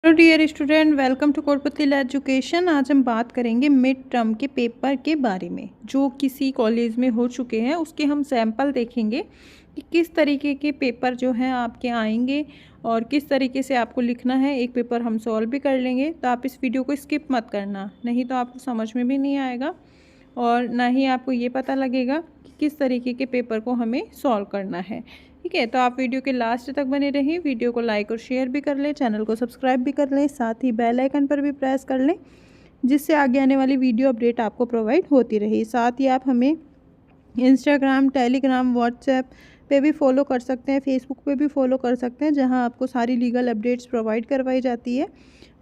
Hello dear student, welcome to Kotputli education. आज हम बात करेंगे मिड टर्म के पेपर के बारे में जो किसी कॉलेज में हो चुके हैं। उसके हम सैंपल देखेंगे कि किस तरीके के पेपर जो हैं आपके आएंगे और किस तरीके से आपको लिखना है। एक पेपर हम सॉल्व भी कर लेंगे, तो आप इस वीडियो को स्किप मत करना, नहीं तो आपको समझ में भी नहीं आएगा और ना ही आपको ये पता लगेगा कि किस तरीके के पेपर को हमें सॉल्व करना है। ठीक है, तो आप वीडियो के लास्ट तक बने रहें। वीडियो को लाइक और शेयर भी कर लें, चैनल को सब्सक्राइब भी कर लें, साथ ही बेल आइकन पर भी प्रेस कर लें जिससे आगे आने वाली वीडियो अपडेट आपको प्रोवाइड होती रहे। साथ ही आप हमें इंस्टाग्राम, टेलीग्राम, व्हाट्सएप पे भी फॉलो कर सकते हैं, फेसबुक पे भी फॉलो कर सकते हैं, जहां आपको सारी लीगल अपडेट्स प्रोवाइड करवाई जाती है।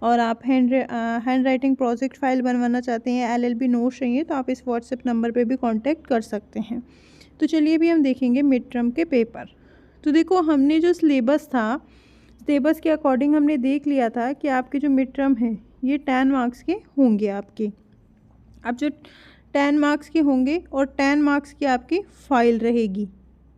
और आप हैंड राइटिंग प्रोजेक्ट फाइल बनवाना चाहते हैं, एलएलबी नोट्स चाहिए, तो आप इस व्हाट्सएप नंबर पे भी कांटेक्ट कर सकते हैं। तो चलिए अभी हम देखेंगे मिड टर्म के पेपर। तो देखो, हमने जो सिलेबस था, सिलेबस के अकॉर्डिंग हमने देख लिया था कि आपके जो मिड टर्म है ये 10 मार्क्स के होंगे आपके। अब जो 10 मार्क्स के होंगे और 10 मार्क्स की आपकी फ़ाइल रहेगी।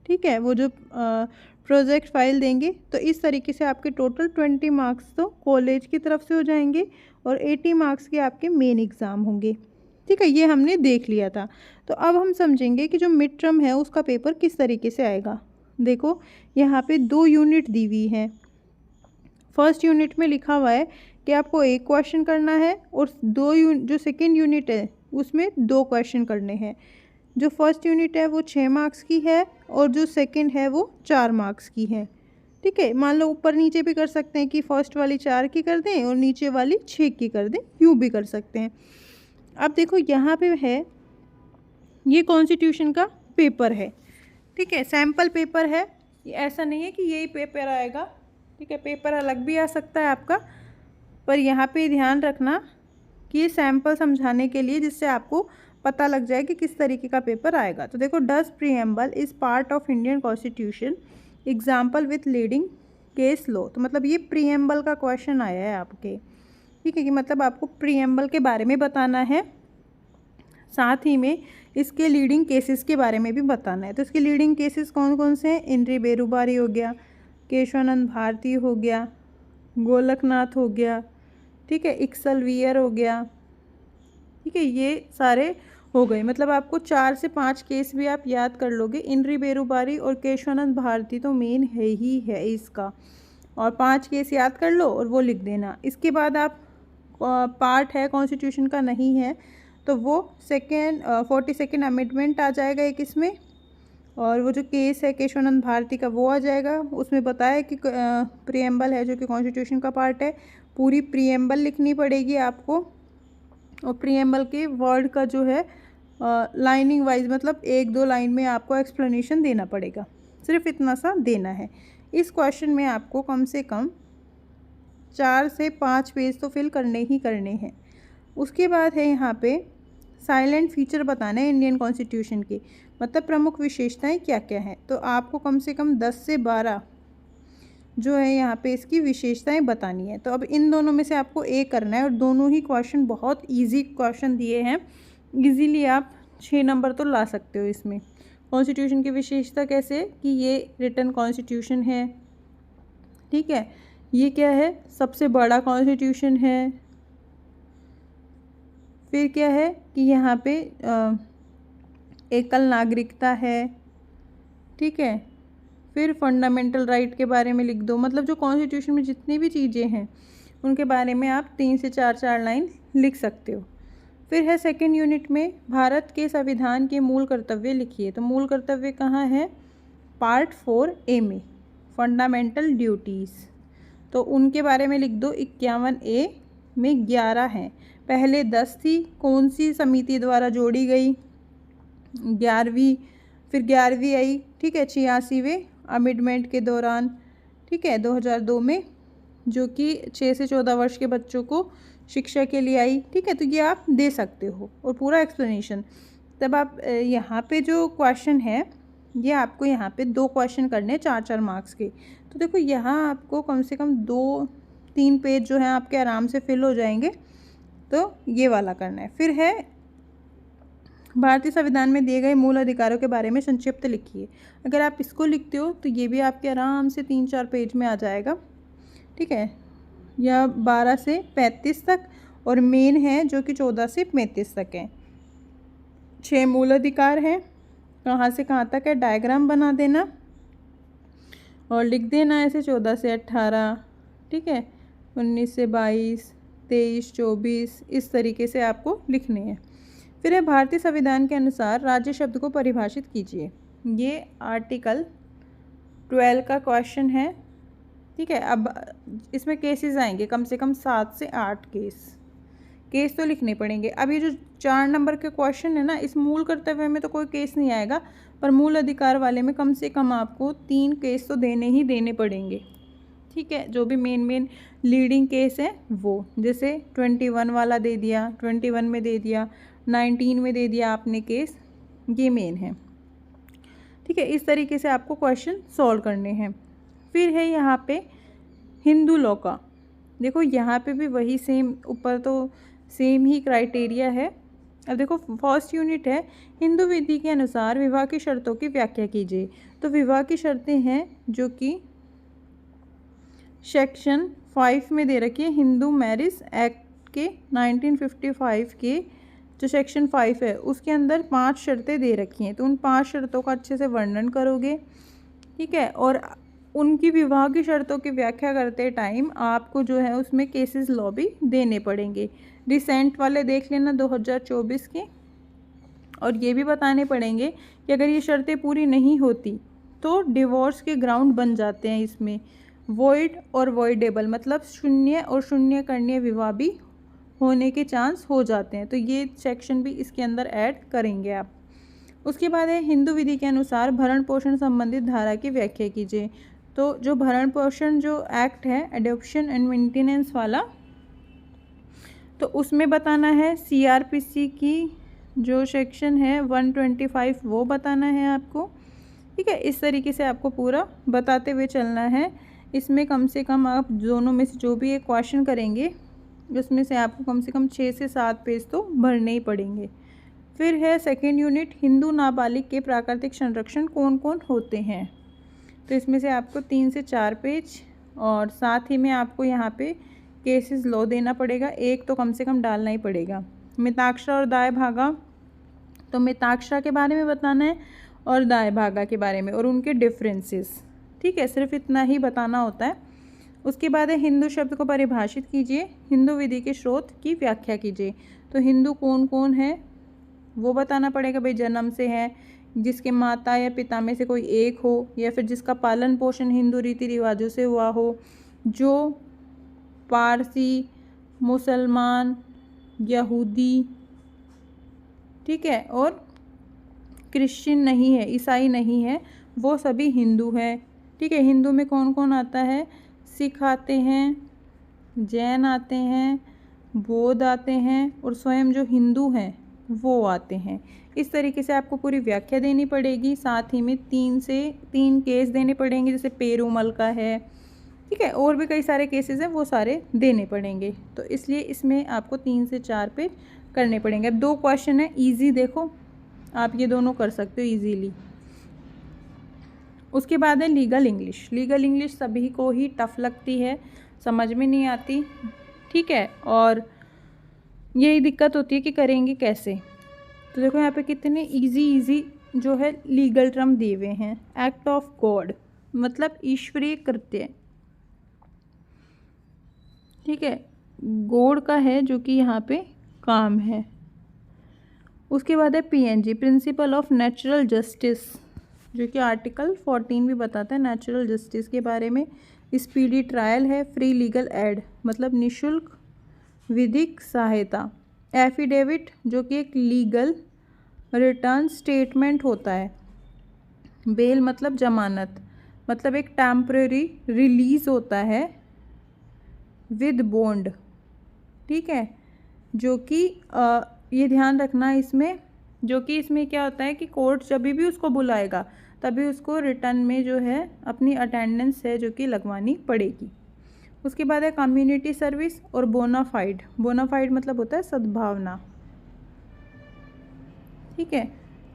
ठीक है, वो जो प्रोजेक्ट फाइल देंगे, तो इस तरीके से आपके टोटल 20 मार्क्स तो कॉलेज की तरफ से हो जाएंगे और 80 मार्क्स के आपके मेन एग्ज़ाम होंगे। ठीक है, ये हमने देख लिया था। तो अब हम समझेंगे कि जो मिड टर्म है उसका पेपर किस तरीके से आएगा। देखो, यहाँ पे 2 यूनिट दी हुई हैं। फर्स्ट यूनिट में लिखा हुआ है कि आपको एक क्वेश्चन करना है और जो सेकेंड यूनिट है उसमें 2 क्वेश्चन करने हैं। जो फर्स्ट यूनिट है वो 6 मार्क्स की है और जो सेकंड है वो 4 मार्क्स की है। ठीक है, मान लो ऊपर नीचे भी कर सकते हैं कि फर्स्ट वाली 4 की कर दें और नीचे वाली 6 की कर दें, यूँ भी कर सकते हैं। अब देखो, यहाँ पे है ये कॉन्स्टिट्यूशन का पेपर है। ठीक है, सैम्पल पेपर है, ये ऐसा नहीं है कि यही पेपर आएगा। ठीक है, पेपर अलग भी आ सकता है आपका, पर यहाँ पे ध्यान रखना कि ये सैम्पल समझाने के लिए, जिससे आपको पता लग जाए कि किस तरीके का पेपर आएगा। तो देखो, does preamble is part of Indian constitution, example with leading case लो। तो मतलब ये प्रीएम्बल का क्वेश्चन आया है आपके। ठीक है, कि मतलब आपको प्रीएम्बल के बारे में बताना है, साथ ही में इसके लीडिंग केसेस के बारे में भी बताना है। तो इसके लीडिंग केसेस कौन कौन से हैं? इंद्री बेरूबारी हो गया, केशवानंद भारती हो गया, गोलकनाथ हो गया, ठीक है, इक्सलवियर हो गया। ठीक है, ये सारे हो गए। मतलब आपको 4 से 5 केस भी आप याद कर लोगे। इंद्री बेरूबारी और केशवानंद भारती तो मेन है ही है इसका, और 5 केस याद कर लो और वो लिख देना। इसके बाद आप पार्ट है कॉन्स्टिट्यूशन का नहीं है, तो वो 42nd अमेंडमेंट आ जाएगा एक इसमें, और वो जो केस है केशवानंद भारती का वो आ जाएगा। उसमें बताया कि प्रीएम्बल है जो कि कॉन्स्टिट्यूशन का पार्ट है, पूरी प्रीएम्बल लिखनी पड़ेगी आपको। और प्रीएम्बल के वर्ड का जो है लाइनिंग वाइज, मतलब 1-2 लाइन में आपको एक्सप्लेनेशन देना पड़ेगा। सिर्फ इतना सा देना है। इस क्वेश्चन में आपको कम से कम 4 से 5 पेज तो फिल करने ही करने हैं। उसके बाद है यहाँ पे साइलेंट फीचर बताना है इंडियन कॉन्स्टिट्यूशन की, मतलब प्रमुख विशेषताएं क्या क्या हैं। तो आपको कम से कम 10 से 12 जो है यहाँ पे इसकी विशेषताएं बतानी है। तो अब इन दोनों में से आपको एक करना है, और दोनों ही क्वेश्चन बहुत इजी क्वेश्चन दिए हैं। इजीली आप 6 नंबर तो ला सकते हो इसमें। कॉन्स्टिट्यूशन की विशेषता कैसे, कि ये रिटन कॉन्स्टिट्यूशन है। ठीक है, ये क्या है, सबसे बड़ा कॉन्स्टिट्यूशन है। फिर क्या है कि यहाँ पे एकल नागरिकता है। ठीक है, फिर फंडामेंटल राइट के बारे में लिख दो। मतलब जो कॉन्स्टिट्यूशन में जितनी भी चीज़ें हैं उनके बारे में आप 3 से 4 लाइन लिख सकते हो। फिर है सेकंड यूनिट में भारत के संविधान के मूल कर्तव्य लिखिए। तो मूल कर्तव्य कहाँ है? पार्ट 4A में, फंडामेंटल ड्यूटीज़। तो उनके बारे में लिख दो। 51A में 11 हैं, पहले 10 थी, कौन सी समिति द्वारा जोड़ी गई? 11वीं, फिर 11वीं आई। ठीक है, 86वें अमेंडमेंट के दौरान। ठीक है, 2002 में, जो कि 6 से 14 वर्ष के बच्चों को शिक्षा के लिए आई। ठीक है, तो ये आप दे सकते हो और पूरा एक्सप्लेनेशन। तब आप यहाँ पे जो क्वेश्चन है ये आपको यहाँ पे 2 क्वेश्चन करने हैं 4-4 मार्क्स के। तो देखो, यहाँ आपको कम से कम 2-3 पेज जो है आपके आराम से फिल हो जाएंगे। तो ये वाला करना है। फिर है भारतीय संविधान में दिए गए मूल अधिकारों के बारे में संक्षिप्त लिखिए। अगर आप इसको लिखते हो तो ये भी आपके आराम से 3-4 पेज में आ जाएगा। ठीक है, या 12 से 35 तक, और मेन है जो कि 14 से 35 तक है। 6 मूल अधिकार हैं, कहाँ से कहाँ तक है डायग्राम बना देना और लिख देना ऐसे 14 से 18, ठीक है, 19 से 22, 23, 24, इस तरीके से आपको लिखने हैं। फिर है भारतीय संविधान के अनुसार राज्य शब्द को परिभाषित कीजिए। ये आर्टिकल 12 का क्वेश्चन है, ठीक है। अब इसमें केसेस आएंगे कम से कम 7 से 8 केस तो लिखने पड़ेंगे। अब ये जो 4 नंबर के क्वेश्चन है ना, इस मूल कर्तव्य में तो कोई केस नहीं आएगा, पर मूल अधिकार वाले में कम से कम आपको 3 केस तो देने ही देने पड़ेंगे, ठीक है। जो भी मेन लीडिंग केस है वो, जैसे 21 वाला दे दिया, 21 में दे दिया, 19 में दे दिया आपने केस, ये मेन है, ठीक है। इस तरीके से आपको क्वेश्चन सॉल्व करने हैं। फिर है यहाँ पे हिंदू लॉ का, देखो यहाँ पे भी वही सेम, ऊपर तो सेम ही क्राइटेरिया है। अब देखो फर्स्ट यूनिट है हिंदू विधि के अनुसार विवाह की शर्तों की व्याख्या कीजिए। तो विवाह की शर्तें हैं जो कि सेक्शन 5 में दे रखी है, हिंदू मैरिज एक्ट के 1955 के जो सेक्शन 5 है उसके अंदर 5 शर्तें दे रखी हैं। तो उन 5 शर्तों का अच्छे से वर्णन करोगे, ठीक है। और उनकी विवाह की शर्तों की व्याख्या करते टाइम आपको जो है उसमें केसेस लॉ भी देने पड़ेंगे। रिसेंट वाले देख लेना 2024 के, और ये भी बताने पड़ेंगे कि अगर ये शर्तें पूरी नहीं होती तो डिवोर्स के ग्राउंड बन जाते हैं इसमें। वॉइड और वॉइडेबल मतलब शून्य और शून्य करणीय विवाह भी होने के चांस हो जाते हैं, तो ये सेक्शन भी इसके अंदर ऐड करेंगे आप। उसके बाद है हिंदू विधि के अनुसार भरण पोषण संबंधित धारा की व्याख्या कीजिए। तो जो भरण पोषण जो एक्ट है एडॉप्शन एंड मेंटेनेंस वाला, तो उसमें बताना है सीआरपीसी की जो सेक्शन है 125 वो बताना है आपको, ठीक है। इस तरीके से आपको पूरा बताते हुए चलना है। इसमें कम से कम आप दोनों में से जो भी एक क्वेश्चन करेंगे उसमें से आपको कम से कम 6 से 7 पेज तो भरने ही पड़ेंगे। फिर है सेकेंड यूनिट हिंदू नाबालिग के प्राकृतिक संरक्षण कौन कौन होते हैं। तो इसमें से आपको 3 से 4 पेज, और साथ ही में आपको यहाँ पे केसेस लॉ देना पड़ेगा, एक तो कम से कम डालना ही पड़ेगा। मिताक्षरा और दाय भागा, तो मिताक्षरा के बारे में बताना है और दाय भागा के बारे में और उनके डिफरेंसेस, ठीक है, सिर्फ इतना ही बताना होता है। उसके बाद है हिंदू शब्द को परिभाषित कीजिए, हिंदू विधि के स्रोत की व्याख्या कीजिए। तो हिंदू कौन कौन है वो बताना पड़ेगा, भाई जन्म से है, जिसके माता या पिता में से कोई एक हो, या फिर जिसका पालन पोषण हिंदू रीति रिवाजों से हुआ हो, जो पारसी, मुसलमान, यहूदी, ठीक है, और क्रिश्चियन नहीं है, ईसाई नहीं है, वो सभी हिंदू है, ठीक है। हिंदू में कौन कौन आता है, सिख आते हैं, जैन आते हैं, बौद्ध आते हैं, और स्वयं जो हिंदू हैं वो आते हैं। इस तरीके से आपको पूरी व्याख्या देनी पड़ेगी, साथ ही में 3 से 3 केस देने पड़ेंगे, जैसे पेरूमल का है, ठीक है, और भी कई सारे केसेस हैं वो सारे देने पड़ेंगे। तो इसलिए इसमें आपको 3 से 4 पेज करने पड़ेंगे। अब 2 क्वेश्चन है ईजी, देखो आप ये दोनों कर सकते हो ईजीली। उसके बाद है लीगल इंग्लिश। लीगल इंग्लिश सभी को ही टफ लगती है, समझ में नहीं आती, ठीक है, और यही दिक्कत होती है कि करेंगे कैसे। तो देखो यहाँ पे कितने इजी जो है लीगल टर्म दिए हुए हैं। एक्ट ऑफ गॉड मतलब ईश्वरीय कृत्य, ठीक है, गॉड का है जो कि यहाँ पे काम है। उसके बाद है PNG principle of natural justice, जो कि आर्टिकल 14 भी बताता है नेचुरल जस्टिस के बारे में। स्पीडी ट्रायल है, फ्री लीगल एड मतलब निशुल्क विधिक सहायता। एफिडेविट जो कि एक लीगल रिटर्न स्टेटमेंट होता है। बेल मतलब जमानत, मतलब एक टेम्परेरी रिलीज होता है विद बॉन्ड, ठीक है, जो कि ये ध्यान रखना इसमें, जो कि इसमें क्या होता है कि कोर्ट जब भी उसको बुलाएगा तभी उसको रिटर्न में जो है अपनी अटेंडेंस है जो कि लगवानी पड़ेगी। उसके बाद है कम्युनिटी सर्विस और बोनाफाइड। बोनाफाइड मतलब होता है सद्भावना, ठीक है,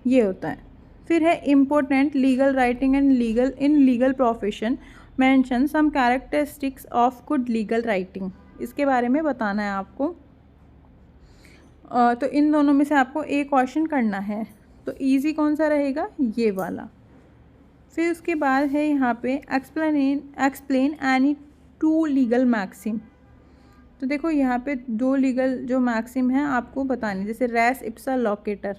ये होता है। फिर है important legal writing and legal in legal profession. Mention some characteristics of good legal writing, इसके बारे में बताना है आपको। तो इन दोनों में से आपको एक क्वेश्चन करना है, तो इजी कौन सा रहेगा, ये वाला। फिर उसके बाद है यहाँ पे explain any two legal maxim. तो देखो यहाँ पे 2 लीगल जो मैक्सिम हैं आपको बतानी, जैसे रेस इप्सा लोकेटर,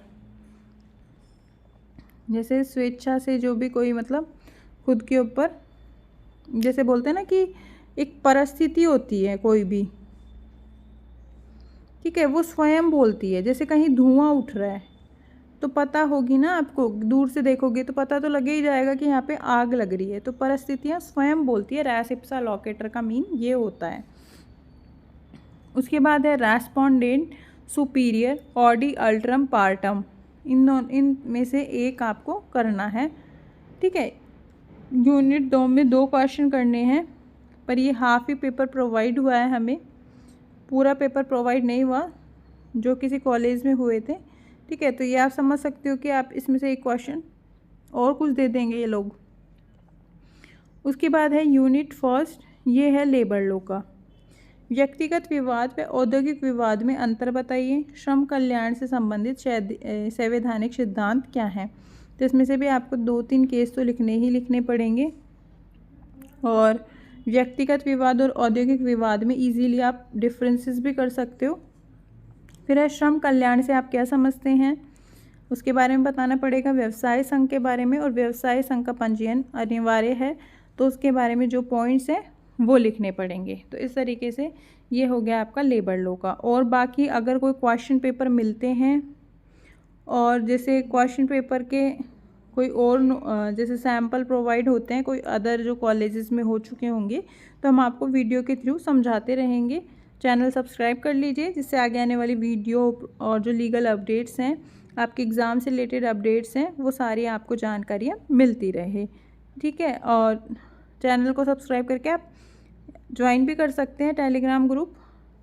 जैसे स्वेच्छा से जो भी कोई मतलब खुद के ऊपर, जैसे बोलते हैं ना कि एक परिस्थिति होती है कोई भी, ठीक है, वो स्वयं बोलती है। जैसे कहीं धुआं उठ रहा है तो पता होगी ना आपको, दूर से देखोगे तो पता तो लगे ही जाएगा कि यहाँ पे आग लग रही है। तो परिस्थितियाँ स्वयं बोलती है, रेस इप्सा लोकेटर का मीन ये होता है। उसके बाद है रेस्पोंडेंट सुपीरियर ऑडी अल्ट्रम पार्टम, इन में से एक आपको करना है, ठीक है। यूनिट 2 में 2 क्वेश्चन करने हैं, पर ये हाफ ही पेपर प्रोवाइड हुआ है हमें, पूरा पेपर प्रोवाइड नहीं हुआ जो किसी कॉलेज में हुए थे, ठीक है। तो ये आप समझ सकते हो कि आप इसमें से एक क्वेश्चन और कुछ दे देंगे ये लोग। उसके बाद है यूनिट 1, ये है लेबर लॉ का। व्यक्तिगत विवाद व औद्योगिक विवाद में अंतर बताइए। श्रम कल्याण से संबंधित संवैधानिक सिद्धांत क्या हैं। तो इसमें से भी आपको 2-3 केस तो लिखने पड़ेंगे, और व्यक्तिगत विवाद और औद्योगिक विवाद में इजीली आप डिफरेंसेस भी कर सकते हो। फिर है श्रम कल्याण से आप क्या समझते हैं, उसके बारे में बताना पड़ेगा। व्यवसाय संघ के बारे में, और व्यवसाय संघ का पंजीयन अनिवार्य है, तो उसके बारे में जो पॉइंट्स हैं वो लिखने पड़ेंगे। तो इस तरीके से ये हो गया आपका लेबर लॉ का। और बाकी अगर कोई क्वेश्चन पेपर मिलते हैं, और जैसे क्वेश्चन पेपर के कोई और जैसे सैम्पल प्रोवाइड होते हैं कोई अदर जो कॉलेजेस में हो चुके होंगे, तो हम आपको वीडियो के थ्रू समझाते रहेंगे। चैनल सब्सक्राइब कर लीजिए, जिससे आगे आने वाली वीडियो और जो लीगल अपडेट्स हैं, आपके एग्ज़ाम से रिलेटेड अपडेट्स हैं, वो सारी आपको जानकारियाँ मिलती रहे, ठीक है। और चैनल को सब्सक्राइब करके आप ज्वाइन भी कर सकते हैं टेलीग्राम ग्रुप,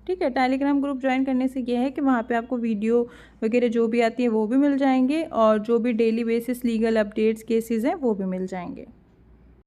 ठीक है। टेलीग्राम ग्रुप ज्वाइन करने से ये है कि वहाँ पे आपको वीडियो वगैरह जो भी आती है वो भी मिल जाएंगे, और जो भी daily basis legal updates cases हैं वो भी मिल जाएंगे।